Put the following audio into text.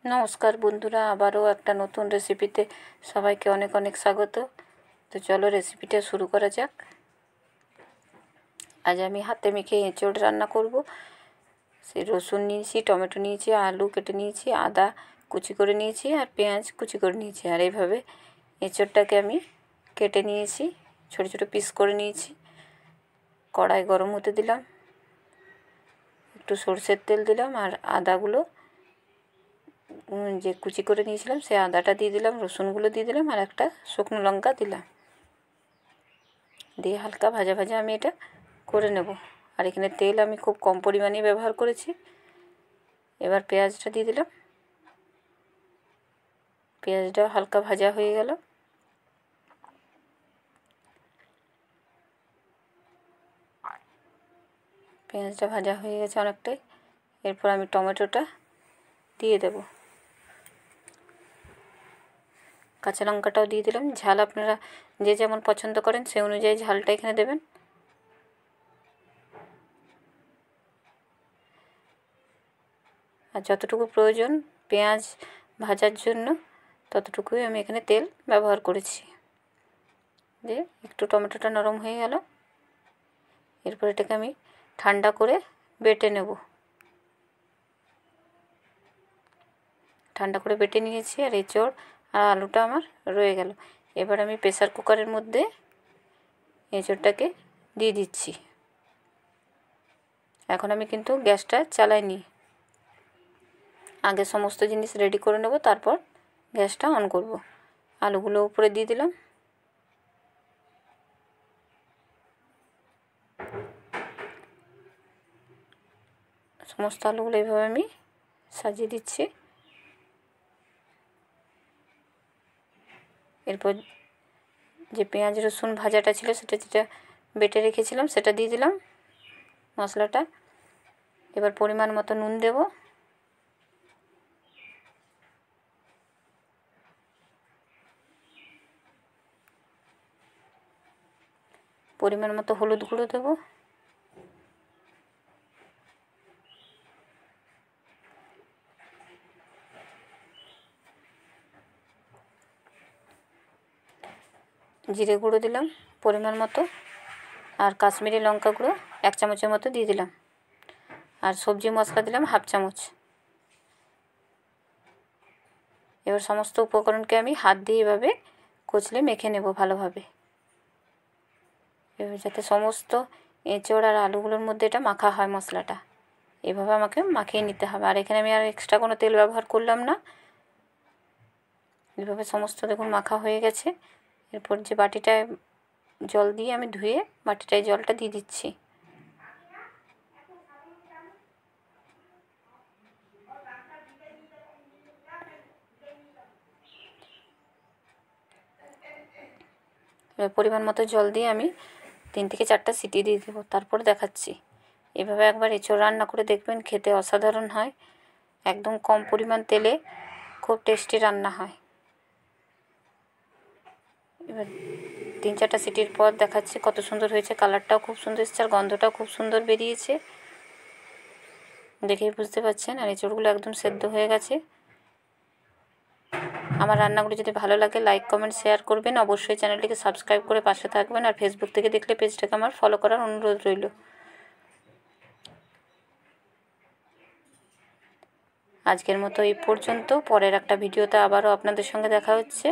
নমস্কার বন্ধুরা, আবারও একটা নতুন রেসিপিতে সবাইকে অনেক অনেক স্বাগত। তো চলো রেসিপিটা শুরু করা যাক। আজ আমি হাতে মেখে এঁচোড় রান্না করব। সেই রসুন নিয়েছি, টমেটো নিয়েছি, আলু কেটে নিয়েছি, আদা কুচি করে নিয়েছি আর পেঁয়াজ কুচি করে নিয়েছি। আর এইভাবে এঁচোড়টাকে আমি কেটে নিয়েছি, ছোটো ছোটো পিস করে নিয়েছি। কড়াই গরম হতে দিলাম, একটু সরষের তেল দিলাম আর আদাগুলো যে কুচি করে নিয়েছিলাম সেই আদাটা দিয়ে দিলাম, রসুনগুলো দিয়ে দিলাম আর একটা শুকনো লঙ্কা দিলাম। দিয়ে হালকা ভাজা ভাজা আমি এটা করে নেব। আর এখানে তেল আমি খুব কম পরিমাণে ব্যবহার করেছি। এবার পেঁয়াজটা দিয়ে দিলাম, পেঁয়াজটা হালকা ভাজা হয়ে গেল। পেঁয়াজটা ভাজা হয়ে গেছে অনেকটাই। এরপর আমি টমেটোটা দিয়ে দেব, কাঁচা লঙ্কাটাও দিয়ে দিলাম। ঝাল আপনারা যে যেমন পছন্দ করেন সেই অনুযায়ী ঝালটা এখানে দেবেন। আর যতটুকু প্রয়োজন পেঁয়াজ ভাজার জন্য ততটুকুই আমি এখানে তেল ব্যবহার করেছি। যে একটু টমেটোটা নরম হয়ে গেল, এরপর এটাকে আমি ঠান্ডা করে বেটে নেব। ঠান্ডা করে বেটে নিয়েছি আর এঁচোড় আর আলুটা আমার রয়ে গেল। এবার আমি প্রেসার কুকারের মধ্যে এঁচোড়টাকে দিয়ে দিচ্ছি। এখন আমি কিন্তু গ্যাসটা চালাইনি, আগে সমস্ত জিনিস রেডি করে নেব, তারপর গ্যাসটা অন করব। আলুগুলো উপরে দিয়ে দিলাম, সমস্ত আলুগুলো এইভাবে আমি সাজিয়ে দিচ্ছি। এরপর যে পেঁয়াজ রসুন ভাজাটা ছিল সেটা যেটা বেটে রেখেছিলাম সেটা দিয়ে দিলাম মশলাটা। এবার পরিমাণ মতো নুন দেব, পরিমাণ মতো হলুদ গুঁড়ো দেব, জিরে গুঁড়ো দিলাম পরিমাণ মতো, আর কাশ্মীরি লঙ্কা গুঁড়ো 1 চামচের মতো দিয়ে দিলাম, আর সবজি মশলা দিলাম 1/2 চামচ। এবার সমস্ত উপকরণকে আমি হাত দিয়ে এভাবে কচলে মেখে নেব ভালোভাবে, এবার যাতে সমস্ত এঁচোড় আর আলুগুলোর মধ্যে এটা মাখা হয় মশলাটা। এভাবে আমাকে মাখিয়ে নিতে হবে। আর এখানে আমি আর এক্সট্রা কোনো তেল ব্যবহার করলাম না। এভাবে সমস্ত দেখুন মাখা হয়ে গেছে। এরপর যে বাটিটায় জল দিয়ে আমি ধুয়ে বাটিটায় জলটা দিয়ে দিচ্ছি। এবার পরিমাণ মতো জল দিয়ে আমি 3 থেকে 4টা সিটি দিয়ে দেবো, তারপর দেখাচ্ছি। এভাবে একবার এঁচোড় রান্না করে দেখবেন, খেতে অসাধারণ হয়। একদম কম পরিমাণ তেলে খুব টেস্টি রান্না হয়। এবার 3-4টা সিটির পর দেখাচ্ছি কত সুন্দর হয়েছে। কালারটাও খুব সুন্দর এসেছে আর গন্ধটাও খুব সুন্দর বেরিয়েছে, দেখেই বুঝতে পারছেন। আর এঁচোড়গুলো একদম সেদ্ধ হয়ে গেছে। আমার রান্নাগুলো যদি ভালো লাগে লাইক কমেন্ট শেয়ার করবেন, অবশ্যই চ্যানেলটিকে সাবস্ক্রাইব করে পাশে থাকবেন। আর ফেসবুক থেকে দেখলে পেজটাকে আমার ফলো করার অনুরোধ রইল। আজকের মতো এই পর্যন্ত। পরের একটা ভিডিওতে আবারও আপনাদের সঙ্গে দেখা হচ্ছে।